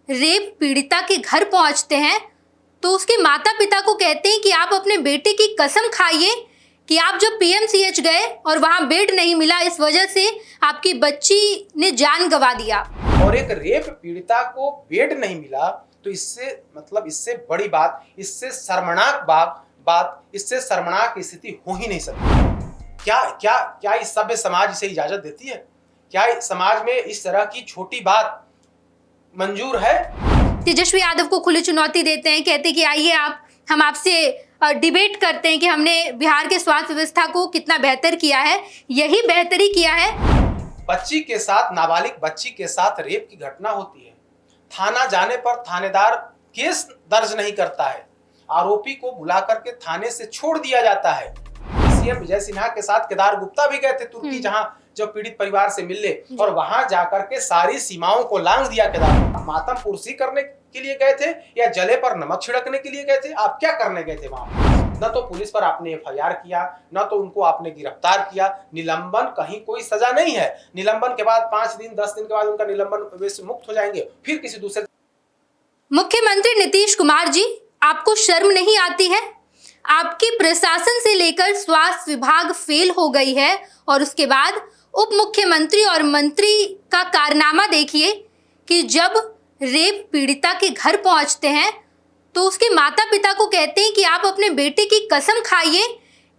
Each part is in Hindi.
रेप पीड़िता के घर पहुंचते हैं तो उसके माता पिता को कहते हैं कि आप अपने बेटे की कसम खाइए कि आप जब पीएमसीएच गए और वहां बेड नहीं मिला, इस वजह से आपकी बच्ची ने जान गंवा दिया। और एक रेप पीड़िता को बेड नहीं मिला तो इससे बड़ी बात, इससे शर्मनाक बात, इससे शर्मनाक स्थिति हो ही नहीं सकती। क्या इस सभ्य समाज इसे इजाजत देती है? क्या इस समाज में इस तरह की छोटी बात मंजूर है? तेजस्वी यादव को खुली चुनौती देते हैं, कहते हैं कि आइए हम आपसे डिबेट करते हैं कि हमने बिहार के स्वास्थ्य व्यवस्था को कितना बेहतर किया है। यही बेहतरी किया है। बच्ची के साथ, नाबालिग बच्ची के साथ रेप की घटना होती है, थाना जाने पर थानेदार केस दर्ज नहीं करता है, आरोपी को बुला करके थाने से छोड़ दिया जाता है। सीएम विजय सिन्हा के साथ केदार गुप्ता भी गए थे तुर्की, जहां जो पीड़ित परिवार से मिलने, और वहां जाकर के सारी सीमाओं को लांघ दिया केदार। मातम पुरसी करने के लिए गए थे या जले पर नमक छिड़कने के लिए गए थे? आप क्या करने गए थे वहां? न तो पुलिस पर आपने एफआईआर किया, न तो उनको आपने गिरफ्तार किया। निलंबन, कहीं कोई सजा नहीं है। निलंबन के बाद 5 दिन 10 दिन के बाद उनका निलंबन से मुक्त हो जाएंगे, फिर किसी दूसरे। मुख्यमंत्री नीतीश कुमार जी, आपको शर्म नहीं आती है? आपकी प्रशासन से लेकर स्वास्थ्य विभाग फेल हो गई है और उसके बाद उप मुख्यमंत्री और मंत्री का कारनामा देखिए कि जब रेप पीड़िता के घर पहुंचते हैं तो उसके माता पिता को कहते हैं कि आप अपने बेटे की कसम खाइए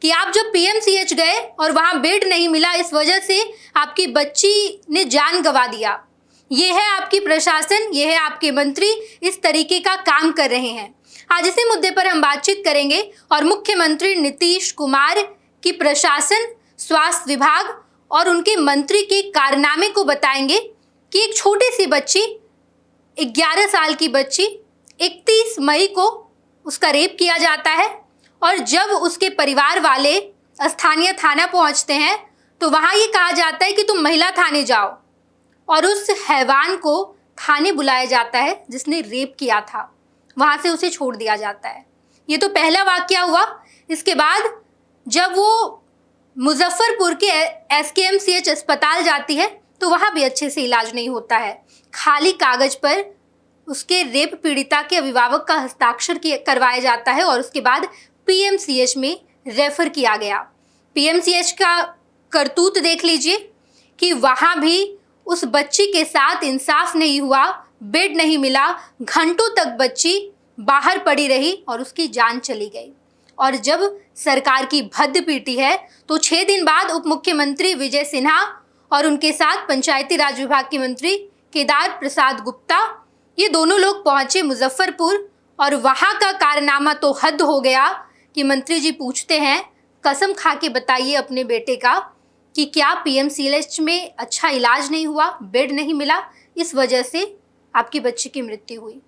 कि आप जब पीएमसीएच गए और वहां बेड नहीं मिला, इस वजह से आपकी बच्ची ने जान गंवा दिया। ये है आपकी प्रशासन, ये है आपके मंत्री, इस तरीके का काम कर रहे हैं। आज इसी मुद्दे पर हम बातचीत करेंगे और मुख्यमंत्री नीतीश कुमार की प्रशासन, स्वास्थ्य विभाग और उनके मंत्री के कारनामे को बताएंगे कि एक छोटी सी बच्ची, 11 साल की बच्ची, 31 मई को उसका रेप किया जाता है और जब उसके परिवार वाले स्थानीय थाना पहुंचते हैं तो वहां ये कहा जाता है कि तुम महिला थाने जाओ, और उस हैवान को थाने बुलाया जाता है जिसने रेप किया था, वहां से उसे छोड़ दिया जाता है। ये तो पहला वाकया हुआ। इसके बाद जब वो मुजफ्फरपुर के एसकेएमसीएच अस्पताल जाती है तो वहां भी अच्छे से इलाज नहीं होता है। खाली कागज पर उसके रेप पीड़िता के अभिभावक का हस्ताक्षर करवाया जाता है और उसके बाद पीएमसीएच में रेफर किया गया। पीएमसीएच का करतूत देख लीजिए कि वहां भी उस बच्ची के साथ इंसाफ नहीं हुआ, बेड नहीं मिला, घंटों तक बच्ची बाहर पड़ी रही और उसकी जान चली गई। और जब सरकार की भद्द पीटी है तो 6 दिन बाद उप मुख्यमंत्री विजय सिन्हा और उनके साथ पंचायती राज विभाग के मंत्री केदार प्रसाद गुप्ता, ये दोनों लोग पहुंचे मुजफ्फरपुर और वहां का कारनामा तो हद हो गया कि मंत्री जी पूछते हैं, कसम खा के बताइए अपने बेटे का कि क्या पीएमसीएच में अच्छा इलाज नहीं हुआ, बेड नहीं मिला, इस वजह से आपकी बच्ची की मृत्यु हुई।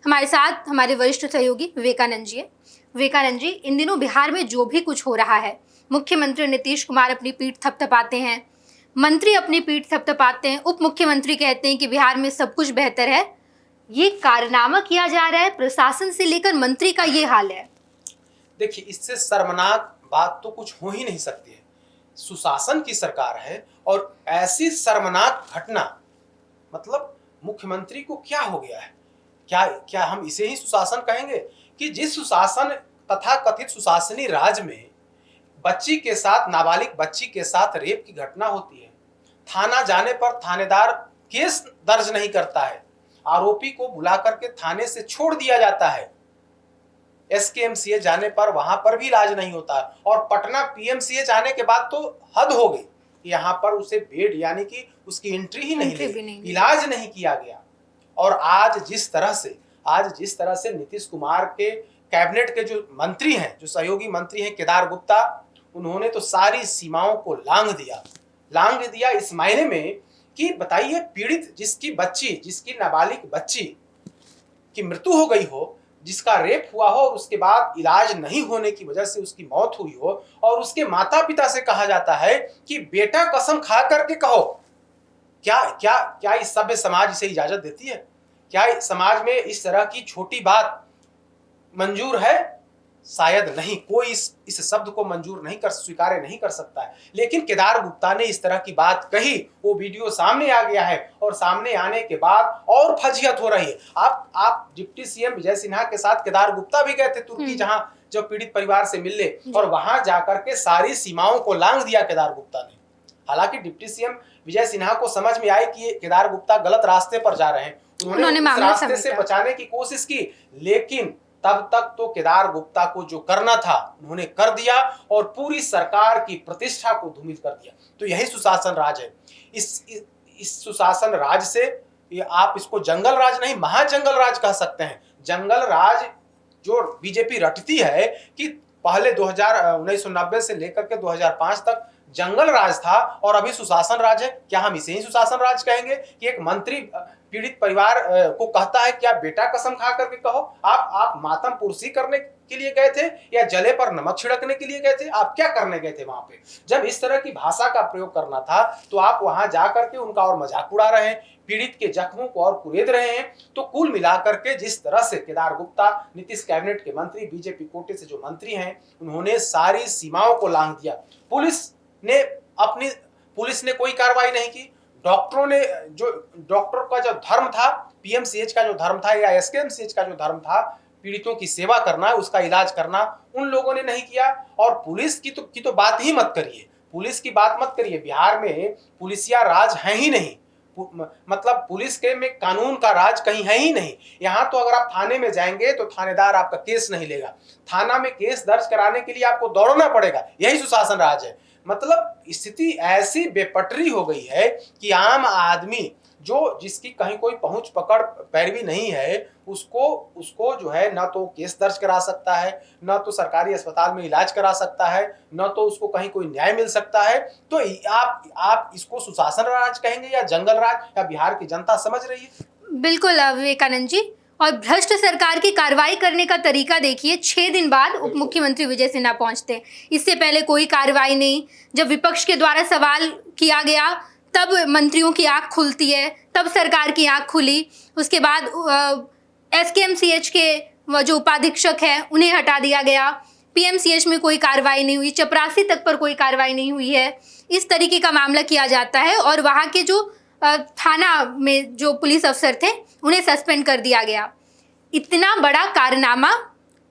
हमारे साथ हमारे वरिष्ठ सहयोगी विवेकानंद जी है। विवेकानंद जी, इन दिनों बिहार में जो भी कुछ हो रहा है, मुख्यमंत्री नीतीश कुमार अपनी पीठ थपथपाते हैं, मंत्री अपनी पीठ थपथपाते हैं, उप मुख्यमंत्री कहते हैं कि बिहार में सब कुछ बेहतर है, ये कारनामा किया जा रहा है, प्रशासन से लेकर मंत्री का ये हाल है। देखिए, इससे शर्मनाक बात तो कुछ हो ही नहीं सकती है। सुशासन की सरकार है और ऐसी शर्मनाक घटना, मतलब मुख्यमंत्री को क्या हो गया है? क्या हम इसे ही सुशासन कहेंगे कि जिस सुशासन तथा कथित सुशासनी राज में बच्ची के साथ, नाबालिग बच्ची के साथ रेप की घटना होती है, थाना जाने पर थानेदार केस दर्ज नहीं करता है, आरोपी को बुला करके थाने से छोड़ दिया जाता है, एसकेएमसीएच जाने पर वहां पर भी इलाज नहीं होता, और पटना पीएमसीएच आने के बाद तो हद हो गई, यहाँ पर उसे बेड यानी कि उसकी एंट्री ही नहीं ली, इलाज नहीं किया गया। और आज जिस तरह से नीतीश कुमार के कैबिनेट के जो मंत्री हैं, जो सहयोगी मंत्री हैं, केदार गुप्ता, उन्होंने तो सारी सीमाओं को लांघ दिया इस मायने में कि बताइए, पीड़ित जिसकी नाबालिग बच्ची की मृत्यु हो गई हो, जिसका रेप हुआ हो और उसके बाद इलाज नहीं होने की वजह से उसकी मौत हुई हो, और उसके माता पिता से कहा जाता है कि बेटा कसम खा करके कहो। क्या इस सभ्य समाज इसे इजाजत देती है? क्या इस समाज में इस तरह की छोटी बात मंजूर है? शायद नहीं, कोई इस शब्द को मंजूर नहीं कर स्वीकार नहीं कर सकता है, लेकिन केदार गुप्ता ने इस तरह की बात कही, वो वीडियो सामने आ गया है और सामने आने के बाद और फजीहत हो रही है। आप डिप्टी सीएम विजय सिन्हा के साथ केदार गुप्ता भी गए थे तुर्की, जहां जो पीड़ित परिवार से मिलने, और वहां जाकर के सारी सीमाओं को लांघ दिया केदार गुप्ता ने। हालांकि डिप्टी सीएम विजय सिन्हा को समझ में आई कि ये केदार गुप्ता गलत रास्ते पर जा रहे हैं, उन्होंने उस रास्ते से बचाने की कोशिश की, लेकिन तब तक तो केदार गुप्ता को जो करना था उन्होंने कर दिया और पूरी सरकार की प्रतिष्ठा को धूमिल कर दिया। तो यही सुशासन राज है। इस सुशासन राज से आप इसको जंगल राज नहीं, महाजंगल राज कह सकते हैं। जंगल राज जो बीजेपी रटती है कि पहले 1990 से लेकर के 2005 तक जंगल राज था और अभी सुशासन राज है, क्या हम इसे ही सुशासन राज कहेंगे कि एक मंत्री पीड़ित परिवार को कहता है कि आप बेटा कसम खा करके कहो, आप मातम पुरसी करने के लिए गए थे या जले पर नमक छिड़कने के लिए गए थे? आप क्या करने गए थे वहां पे? जब इस तरह की भाषा का प्रयोग करना था तो आप वहां जा करके उनका और मजाक उड़ा रहे हैं, पीड़ित के जख्मों को और कुरेद रहे हैं। तो कुल मिलाकर के जिस तरह से केदार गुप्ता नीतीश कैबिनेट के मंत्री, बीजेपी कोटे से जो मंत्री हैं, उन्होंने सारी सीमाओं को लांघ दिया। पुलिस ने कोई कार्रवाई नहीं की। डॉक्टरों ने डॉक्टर का जो धर्म था, पीएमसीएच का जो धर्म था या एसकेएमसीएच का जो धर्म था, पीड़ितों की सेवा करना, उसका इलाज करना, उन लोगों ने नहीं किया। और पुलिस की तो बात ही मत करिए, पुलिस की बात मत करिए। बिहार में पुलिसिया राज है ही नहीं, मतलब पुलिस के में कानून का राज कहीं है ही नहीं। यहाँ तो अगर आप थाने में जाएंगे तो थानेदार आपका केस नहीं लेगा, थाना में केस दर्ज कराने के लिए आपको दौड़ना पड़ेगा। यही सुशासन राज है। मतलब स्थिति ऐसी बेपटरी हो गई है कि आम आदमी जिसकी कहीं कोई पहुंच पकड़ पैरवी नहीं है, उसको जो है ना तो केस दर्ज करा सकता है, ना तो सरकारी अस्पताल में इलाज करा सकता है, ना तो उसको कहीं कोई न्याय मिल सकता है। तो आप इसको सुशासन राज कहेंगे या जंगल राज, या बिहार की जनता समझ रही है? बिल्कुल विवेकानंद जी। और भ्रष्ट सरकार की कार्रवाई करने का तरीका देखिए, 6 दिन बाद उप मुख्यमंत्री विजय सिन्हा पहुंचते हैं। इससे पहले कोई कार्रवाई नहीं। जब विपक्ष के द्वारा सवाल किया गया तब मंत्रियों की आंख खुलती है, तब सरकार की आंख खुली। उसके बाद एसकेएमसीएच के जो उपाधीक्षक हैं उन्हें हटा दिया गया। पीएमसीएच में कोई कार्रवाई नहीं हुई, चपरासी तक पर कोई कार्रवाई नहीं हुई है। इस तरीके का मामला किया जाता है और वहाँ के जो थाना में जो पुलिस अफसर थे उन्हें सस्पेंड कर दिया गया। इतना बड़ा कारनामा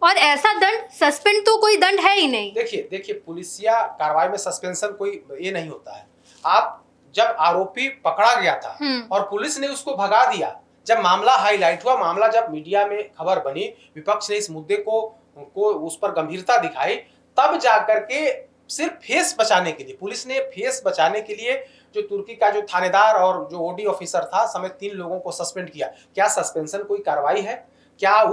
और ऐसा दंड, सस्पेंड तो कोई दंड है ही नहीं। देखिए पुलिसिया कार्रवाई में सस्पेंशन कोई ये नहीं होता है। आप जब आरोपी पकड़ा गया था और पुलिस ने उसको भगा दिया, जब मामला हाईलाइट हुआ, मामला जब मीडिया में खबर बनी, विपक्ष ने इस मुद्दे को उस पर गंभीरता दिखाई, तब जाकर के सिर्फ फेस बचाने के लिए, पुलिस ने फेस बचाने के लिए जो तुर्की का जो थानेदार और जो ओडी ऑफिसर था समेत 3 लोगों को सस्पेंड किया। क्या सस्पेंशन कोई कार्रवाई है? क्या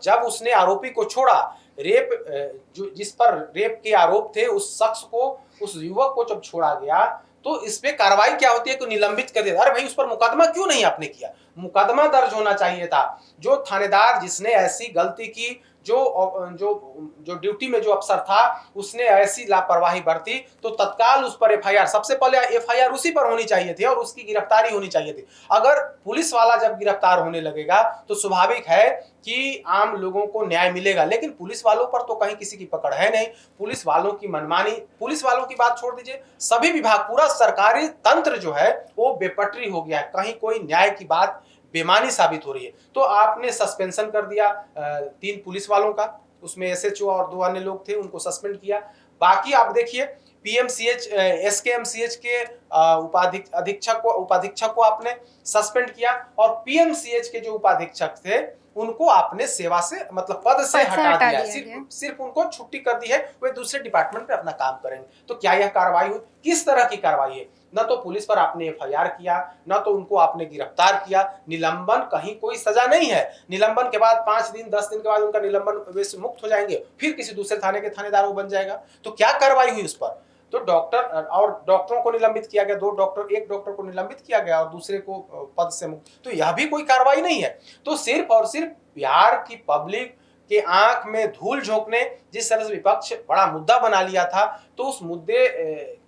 जब उसने आरोपी को छोड़ा, जिस पर रेप के आरोप थे, उस शख्स को, उस युवक को जब छोड़ा गया, तो इस पे कार्रवाई क्या होती है कि निलंबित कर दिया। अरे भाई, उस पर मुकदमा क्यों नहीं आपने किया? मुकदमा दर्ज होना चाहिए था। जो थानेदार जिसने ऐसी गलती की, जो ड्यूटी में जो अफसर था, उसने ऐसी लापरवाही बरती, तो तत्काल उस पर एफआईआर, सबसे पहले एफआईआर उसी पर होनी चाहिए थी और उसकी गिरफ्तारी होनी चाहिए थी। अगर पुलिस वाला जब गिरफ्तार होने लगेगा तो स्वाभाविक है कि आम लोगों को न्याय मिलेगा, लेकिन पुलिस वालों पर तो कहीं किसी की पकड़ है नहीं। पुलिस वालों की मनमानी, पुलिस वालों की बात छोड़ दीजिए, सभी विभाग, पूरा सरकारी तंत्र जो है वो बेपटरी हो गया है। कहीं कोई न्याय की बात बेमानी साबित हो रही है। तो आपने सस्पेंशन कर दिया 3 पुलिस वालों का, उसमें एसएचओ और 2 अन्य लोग थे, उनको सस्पेंड किया। बाकी आप देखिए पीएमसीएच, एसकेएमसीएच के उपाधीक्षक को आपने सस्पेंड किया और पीएमसीएच के जो उपाधीक्षक थे उनको आपने सेवा से, मतलब पद से हटा दिया। सिर्फ उनको छुट्टी कर दी है, वे दूसरे डिपार्टमेंट में अपना काम करेंगे। तो क्या यह कार्रवाई हुई? किस तरह की कार्रवाई है? न तो पुलिस पर आपने एफआईआर किया, न तो उनको आपने गिरफ्तार किया। निलंबन, कहीं कोई सजा नहीं है। निलंबन के बाद 5 दिन 10 दिन के बाद उनका निलंबन वे से मुक्त हो जाएंगे, फिर किसी दूसरे थाने के थानेदार वो बन जाएगा। तो क्या कार्रवाई हुई उस पर? तो डॉक्टरों को निलंबित किया गया, एक डॉक्टर को निलंबित किया गया और दूसरे को पद से मुक्त। तो यह भी कोई कार्रवाई नहीं है। तो सिर्फ और सिर्फ बिहार की पब्लिक के आंख में धूल झोंकने, जिस तरह से विपक्ष बड़ा मुद्दा बना लिया था, तो उस मुद्दे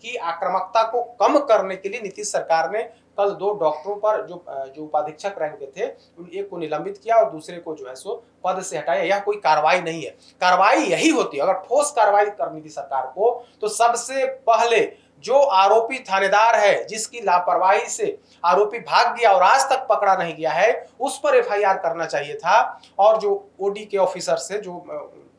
की आक्रामकता को कम करने के लिए नीतीश सरकार ने कल 2 डॉक्टरों पर जो उपाधीक्षक रैंक के थे, उन एक को निलंबित किया और दूसरे को जो है सो पद से हटाया। यह कोई कार्रवाई नहीं है। कार्रवाई यही होती है, अगर ठोस कार्रवाई करनी थी सरकार को तो सबसे पहले जो आरोपी थानेदार है, जिसकी लापरवाही से आरोपी भाग गया और आज तक पकड़ा नहीं गया है, उस पर एफआईआर करना चाहिए था। और जो ओडी के ऑफिसर से जो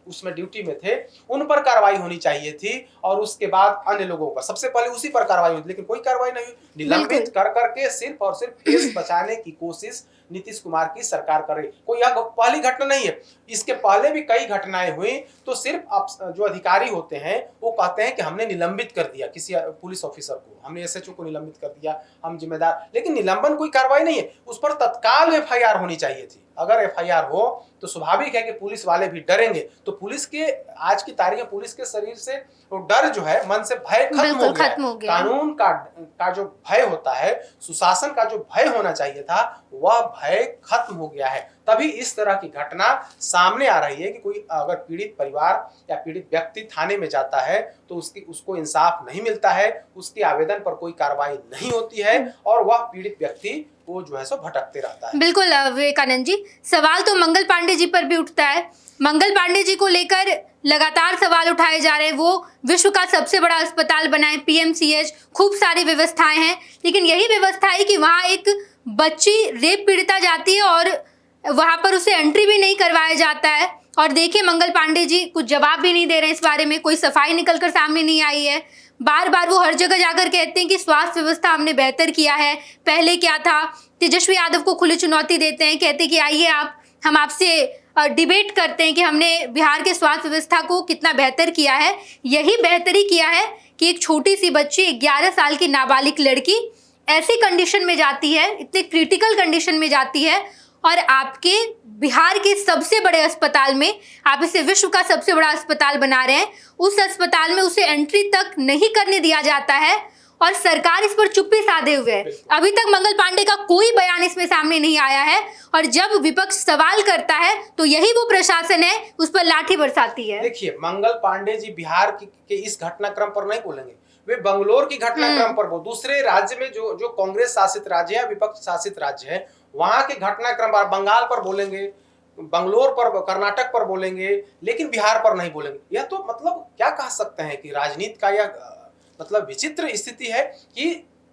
उसमें ड्यूटी में थे, उन पर कार्रवाई होनी चाहिए थी और उसके बाद अन्य लोगों पर, सबसे पहले उसी पर कार्रवाई हुई, लेकिन कोई कार्रवाई नहीं हुई। निलंबित कर करके सिर्फ और सिर्फ केस बचाने की कोशिश नीतीश कुमार की सरकार कर रही। कोई यह पहली घटना नहीं है, इसके पहले भी कई घटनाएं हुई। तो सिर्फ जो अधिकारी होते हैं वो कहते हैं कि हमने निलंबित कर दिया किसी पुलिस ऑफिसर को, हमने एसएचओ को निलंबित कर दिया, हम जिम्मेदार, लेकिन निलंबन कोई कार्रवाई नहीं है। उस पर तत्काल एफआईआर होनी चाहिए थी। अगर एफआईआर हो तो स्वाभाविक है कि पुलिस वाले भी डरेंगे। तो पुलिस के आज की तारीख में पुलिस के शरीर से वो डर जो है, मन से भय खत्म हो गया। कानून का जो भय होता है, सुशासन का जो भय होना चाहिए था, वह भय खत्म हो गया है। तभी इस तरह की घटना सामने आ रही है कि कोई अगर पीड़ित परिवार या पीड़ित व्यक्ति थाने में जाता है तो उसको इंसाफ नहीं मिलता है, उसके आवेदन पर कोई कार्रवाई नहीं होती है और वह पीड़ित व्यक्ति वो जो है सो भटकते रहता है। बिल्कुल विवेकानंद जी, सवाल तो मंगल पांडे जी पर भी उठता है। मंगल पांडे जी को लेकर लगातार सवाल उठाए जा रहे हैं। वो विश्व का सबसे बड़ा अस्पताल बनाए, पीएमसीएच, खूब सारी व्यवस्थाएं हैं, लेकिन यही व्यवस्था है कि वहाँ एक बच्ची रेप पीड़िता जाती है और वहाँ पर उसे एंट्री भी नहीं करवाया जाता है। और देखिए मंगल पांडे जी कुछ जवाब भी नहीं दे रहे हैं इस बारे में, कोई सफाई निकलकर सामने नहीं आई है। बार बार वो हर जगह जाकर कहते हैं कि स्वास्थ्य व्यवस्था हमने बेहतर किया है, पहले क्या था। तेजस्वी यादव को खुली चुनौती देते हैं, कहते हैं कि आइए हम आपसे डिबेट करते हैं कि हमने बिहार के स्वास्थ्य व्यवस्था को कितना बेहतर किया है। यही बेहतरी किया है कि एक छोटी सी बच्ची, 11 साल की नाबालिग लड़की ऐसी कंडीशन में जाती है, इतने क्रिटिकल कंडीशन में जाती है, और आपके बिहार के सबसे बड़े अस्पताल में, आप इसे विश्व का सबसे बड़ा अस्पताल बना रहे हैं, उस अस्पताल में उसे एंट्री तक नहीं करने दिया जाता है और सरकार इस पर चुप्पी साधे हुए है। अभी तक मंगल पांडे का कोई बयान इसमें सामने नहीं आया है और जब विपक्ष सवाल करता है तो यही वो प्रशासन है उस पर लाठी बरसाती है। देखिए, मंगल पांडे जी बिहार के इस घटनाक्रम पर नहीं बोलेंगे, वे बंगलोर की घटनाक्रम पर बोल, दूसरे राज्य में जो कांग्रेस शासित राज्य है, विपक्ष शासित राज्य है, वहां के घटनाक्रम पर, बंगाल पर बोलेंगे, बंगलोर पर, कर्नाटक पर बोलेंगे, लेकिन बिहार पर नहीं बोलेंगे। यह तो मतलब क्या कह सकते हैं कि राजनीति का यह मतलब विचित्र स्थिति है कि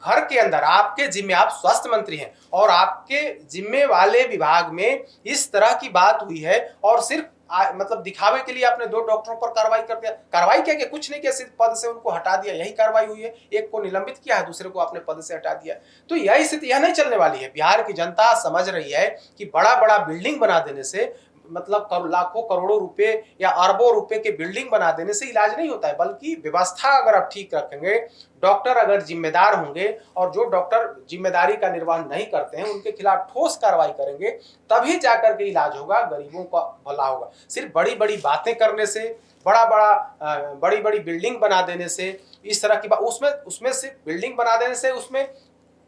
घर के अंदर आपके जिम्मे, आप स्वास्थ्य मंत्री हैं और आपके जिम्मे वाले विभाग में इस तरह की बात हुई है और सिर्फ मतलब दिखावे के लिए आपने 2 डॉक्टरों पर कार्रवाई कर दिया। कार्रवाई क्या किया? कुछ नहीं किया, सिर्फ पद से उनको हटा दिया, यही कार्रवाई हुई है। एक को निलंबित किया है, दूसरे को आपने पद से हटा दिया। तो यह स्थिति यह नहीं चलने वाली है। बिहार की जनता समझ रही है कि बड़ा बड़ा बिल्डिंग बना देने से, मतलब लाखों करोड़ों रुपए या अरबों रुपए के बिल्डिंग बना देने से इलाज नहीं होता है, बल्कि व्यवस्था अगर आप ठीक रखेंगे, डॉक्टर अगर जिम्मेदार होंगे और जो डॉक्टर जिम्मेदारी का निर्वहन नहीं करते हैं उनके खिलाफ ठोस कार्रवाई करेंगे, तभी जाकर के इलाज होगा, गरीबों का भला होगा। सिर्फ बड़ी बड़ी बातें करने से, बड़ी बड़ी बिल्डिंग बना देने से, इस तरह की बात, उसमें सिर्फ बिल्डिंग बना देने से उसमें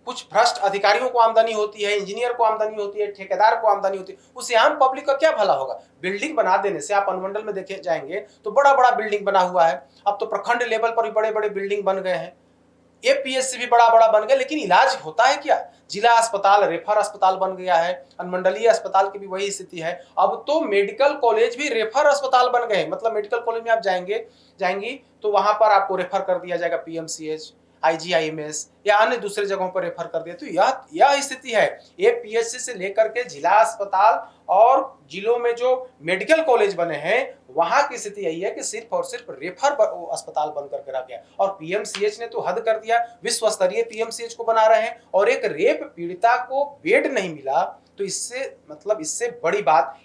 कुछ भ्रष्ट अधिकारियों को आमदनी होती है, इंजीनियर को आमदनी होती है, ठेकेदार को आमदनी होती है, उससे आम पब्लिक का क्या भला होगा? बिल्डिंग बना देने से, आप अनुमंडल में देखे जाएंगे तो बड़ा बड़ा बिल्डिंग बना हुआ है, अब तो प्रखंड लेवल पर भी बड़े बड़े बिल्डिंग बन गए हैं, एपीएससी भी बड़ा बड़ा बन गया, लेकिन इलाज होता है क्या? जिला अस्पताल, रेफर अस्पताल बन गया है, अनुमंडलीय अस्पताल की भी वही स्थिति है। अब तो मेडिकल कॉलेज भी रेफर अस्पताल बन गए, मतलब मेडिकल कॉलेज में आप जाएंगी तो वहां पर आपको रेफर कर दिया जाएगा पीएमसीएच, IGIMS या अन्य दूसरे जगहों पर रेफर कर दिया। तो यह स्थिति है। एपीएससी से लेकर के जिला अस्पताल और जिलों में जो मेडिकल कॉलेज बने हैं वहां की स्थिति यही है कि सिर्फ और सिर्फ रेफर अस्पताल बन करके रख गया। और पीएमसीएच ने तो हद कर दिया, विश्व स्तरीय पीएमसीएच को बना रहे हैं और एक रेप पीड़िता को बेड नहीं मिला। तो इससे बड़ी बात,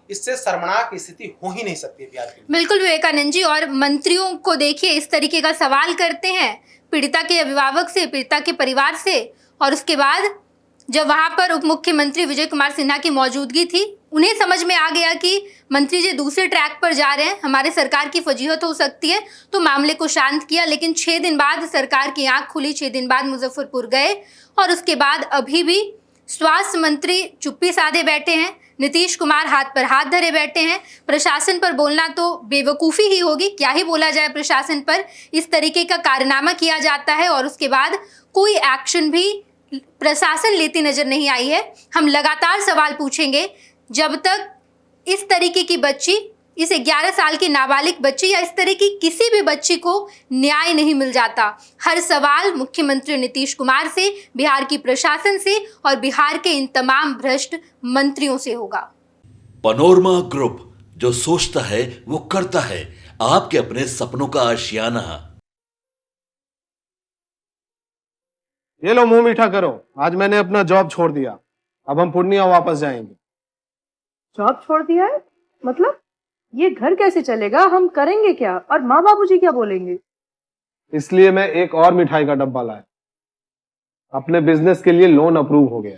इससे शर्मनाक स्थिति हो ही नहीं सकती बिहार की। बिल्कुल विवेकानंद जी, और मंत्रियों को देखिए इस तरीके का सवाल करते हैं पीड़िता के अभिभावक से, पीड़िता के परिवार से, और उसके बाद जब वहां पर उप मुख्यमंत्री विजय कुमार सिन्हा की मौजूदगी थी, उन्हें समझ में आ गया कि मंत्री जी दूसरे ट्रैक पर जा रहे हैं, हमारे सरकार की फजीहत हो सकती है, तो मामले को शांत किया। लेकिन 6 दिन बाद सरकार की आंख खुली, 6 दिन बाद मुजफ्फरपुर गए और उसके बाद अभी भी स्वास्थ्य मंत्री चुप्पी साधे बैठे हैं, नीतीश कुमार हाथ पर हाथ धरे बैठे हैं। प्रशासन पर बोलना तो बेवकूफ़ी ही होगी, क्या ही बोला जाए प्रशासन पर। इस तरीके का कारनामा किया जाता है और उसके बाद कोई एक्शन भी प्रशासन लेती नजर नहीं आई है। हम लगातार सवाल पूछेंगे जब तक इस तरीके की बच्ची, इस 11 साल की नाबालिग बच्ची या इस तरह की किसी भी बच्ची को न्याय नहीं मिल जाता। हर सवाल मुख्यमंत्री नीतीश कुमार से, बिहार की प्रशासन से और बिहार के इन तमाम भ्रष्ट मंत्रियों से होगा। पनोरमा ग्रुप, जो सोचता है वो करता है। आपके अपने सपनों का आशियाना। ये लो मुंह मीठा करो, आज मैंने अपना जॉब छोड़ दिया। अब हम पूर्णिया वापस जाएंगे। जॉब छोड़ दिया है? मतलब ये घर कैसे चलेगा? हम करेंगे क्या? और माँ बाबूजी क्या बोलेंगे? इसलिए मैं एक और मिठाई का डब्बा लाया। अपने बिजनेस के लिए लोन अप्रूव हो गया।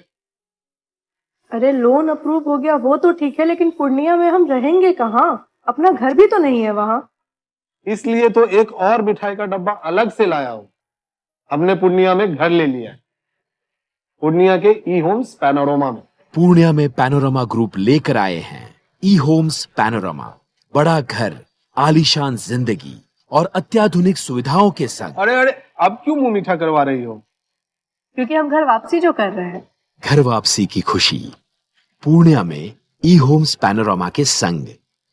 अरे लोन अप्रूव हो गया वो तो ठीक है, लेकिन पूर्णिया में हम रहेंगे कहाँ? अपना घर भी तो नहीं है वहाँ। इसलिए तो एक और मिठाई का डब्बा अलग से लाया हूँ। हमने पूर्णिया में घर ले लिया है, पूर्णिया के ई होम्स पैनोरमा में। पूर्णिया में पैनोरमा ग्रुप लेकर आए हैं ई होम्स पैनोरमा। बड़ा घर, आलीशान जिंदगी और अत्याधुनिक सुविधाओं के संग। अरे अरे, अब क्यों मुंह मीठा करवा रही हो? क्योंकि हम घर वापसी जो कर रहे हैं। घर वापसी की खुशी पूर्णिया में ई होम्स पैनोरमा के संग।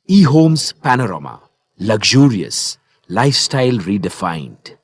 ई homes panorama, luxurious lifestyle redefined.